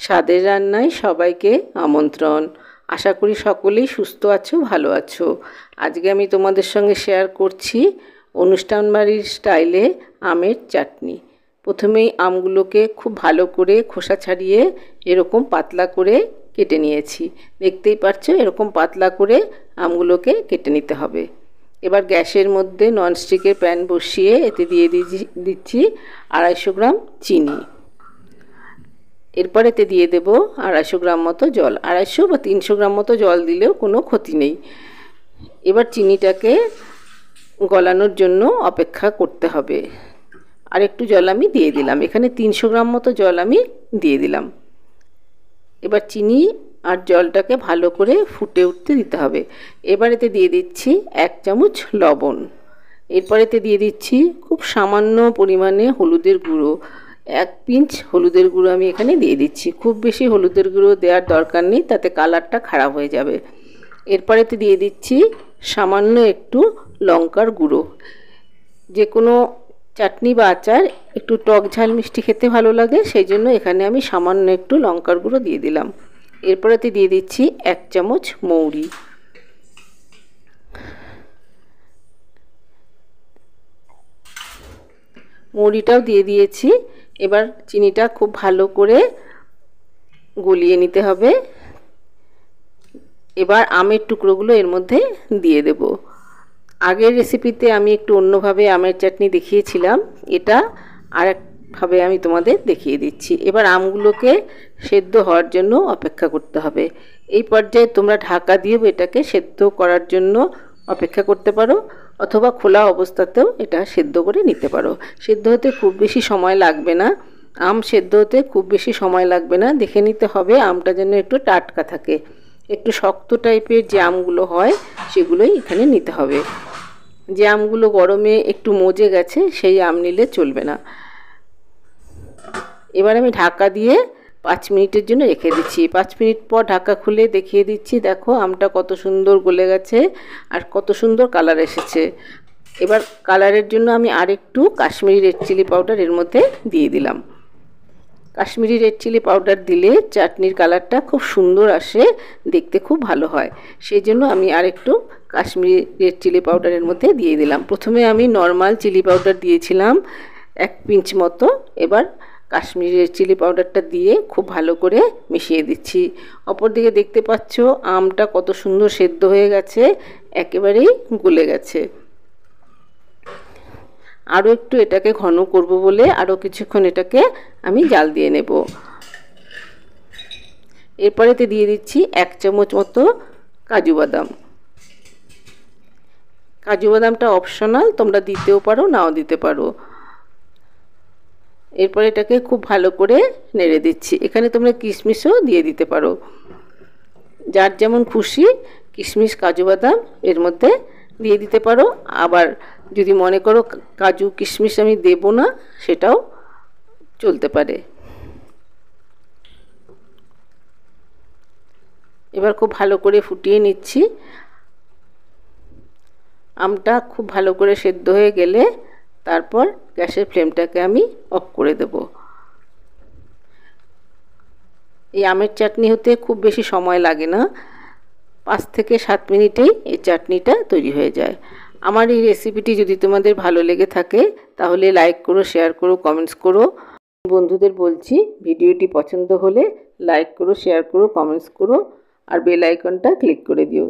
স্বাদের রান্নায় সবাইকে আমন্ত্রণ। আশা করি সকলেই সুস্থ আছো, ভালো আছো। আজকে আমি তোমাদের সঙ্গে শেয়ার করছি অনুষ্ঠান বাড়ির স্টাইলে আমের চাটনি। প্রথমেই আমগুলোকে খুব ভালো করে খোসা ছাড়িয়ে এরকম পাতলা করে কেটে নিয়েছি। দেখতেই পাচ্ছো এরকম পাতলা করে আমগুলোকে কেটে নিতে হবে। এবার গ্যাসের মধ্যে ননস্টিকের প্যান বসিয়ে এতে দিয়ে দিচ্ছি 250 গ্রাম চিনি। এরপর এতে দিয়ে দেব 250 গ্রাম মতো জল। 250 বা 300 গ্রাম মতো জল দিলেও কোনো ক্ষতি নেই। এবার চিনিটাকে গলানোর জন্য অপেক্ষা করতে হবে। আর একটু জল আমি দিয়ে দিলাম, এখানে 300 গ্রাম মতো জল আমি দিয়ে দিলাম। এবার চিনি আর জলটাকে ভালো করে ফুটে উঠতে দিতে হবে। এবার এতে দিয়ে দিচ্ছি 1 চামচ লবণ। এরপর এতে দিয়ে দিচ্ছি খুব সামান্য পরিমাণে হলুদের গুঁড়ো। 1 পিঞ্চ হলুদের গুঁড়ো আমি এখানে দিয়ে দিচ্ছি। খুব বেশি হলুদের গুঁড়ো দেওয়ার দরকার নেই, তাতে কালারটা খারাপ হয়ে যাবে। এরপর এতে দিয়ে দিচ্ছি সামান্য একটু লঙ্কার গুঁড়ো। যে কোনো চাটনি বা আচার একটু টক ঝাল মিষ্টি খেতে ভালো লাগে, সেই জন্য এখানে আমি সামান্য একটু লঙ্কার গুঁড়ো দিয়ে দিলাম। এরপর এতে দিয়ে দিচ্ছি 1 চামচ মৌরি। মৌরিটাও দিয়ে দিয়েছি। এবার চিনিটা খুব ভালো করে গলিয়ে নিতে হবে। এবার আমের টুকরোগুলো এর মধ্যে দিয়ে দেব। আগের রেসিপিতে আমি একটু অন্যভাবে আমের চাটনি দেখিয়েছিলাম, এটা আরেকভাবে আমি তোমাদের দেখিয়ে দিচ্ছি। এবার আমগুলোকে সেদ্ধ হওয়ার জন্য অপেক্ষা করতে হবে। এই পর্যায়ে তোমরা ঢাকা দিয়েও এটাকে সেদ্ধ করার জন্য অপেক্ষা করতে পারো, অথবা খোলা অবস্থাতেও এটা সেদ্ধ করে নিতে পারো। সেদ্ধ হতে খুব বেশি সময় লাগবে না, আম সেদ্ধ হতে খুব বেশি সময় লাগবে না। দেখে নিতে হবে আমটা যেন একটু টাটকা থাকে। একটু শক্ত টাইপের যে আমগুলো হয় সেগুলোই এখানে নিতে হবে। যে আমগুলো গরমে একটু মজে গেছে সেই আম নিলে চলবে না। এবার আমি ঢাকা দিয়ে 5 মিনিটের জন্য রেখে দিচ্ছি। 5 মিনিট পর ঢাকা খুলে দেখিয়ে দিচ্ছি। দেখো আমটা কত সুন্দর গলে গেছে আর কত সুন্দর কালার এসেছে। এবার কালারের জন্য আমি আরেকটু কাশ্মীরি রেড চিলি পাউডার এর মধ্যে দিয়ে দিলাম। কাশ্মীরি রেড চিলি পাউডার দিলে চাটনির কালারটা খুব সুন্দর আসে, দেখতে খুব ভালো হয়। সেই জন্য আমি আরেকটু কাশ্মীরি রেড চিলি পাউডারের মধ্যে দিয়ে দিলাম। প্রথমে আমি নর্মাল চিলি পাউডার দিয়েছিলাম 1 পিঞ্চ মতো। এবার কাশ্মীরি রেড চিলি পাউডারটা দিয়ে খুব ভালো করে মিশিয়ে দিচ্ছি। অপরদিকে দেখতে পাচ্ছ আমটা কত সুন্দর সেদ্ধ হয়ে গেছে, একেবারেই গলে গেছে। আরও একটু এটাকে ঘন করব বলে আরও কিছুক্ষণ এটাকে আমি জাল দিয়ে নেব। এরপরেতে দিয়ে দিচ্ছি 1 চামচ মতো কাজু বাদাম। কাজু বাদামটা অপশনাল, তোমরা দিতেও পারো নাও দিতে পারো। এরপর এটাকে খুব ভালো করে নেড়ে দিচ্ছি। এখানে তোমরা কিশমিশও দিয়ে দিতে পারো, যার যেমন খুশি কিশমিশ কাজু বাদাম এর মধ্যে দিয়ে দিতে পারো। আবার যদি মনে করো কাজু কিশমিশ আমি দেব না, সেটাও চলতে পারে। এবার খুব ভালো করে ফুটিয়ে নিচ্ছি। আমটা খুব ভালো করে সেদ্ধ হয়ে গেলে তারপর গ্যাসের ফ্লেমটাকে আমি অফ করে দেব। এই আমের চাটনি হতে খুব বেশি সময় লাগে না, 5 থেকে 7 মিনিটেই এই চাটনিটা তৈরি হয়ে যায়। আমার এই রেসিপিটি যদি তোমাদের ভালো লেগে থাকে তাহলে লাইক করো, শেয়ার করো, কমেন্টস করো। বন্ধুদের বলছি ভিডিওটি পছন্দ হলে লাইক করো, শেয়ার করো, কমেন্টস করো আর বেল আইকনটা ক্লিক করে দিও।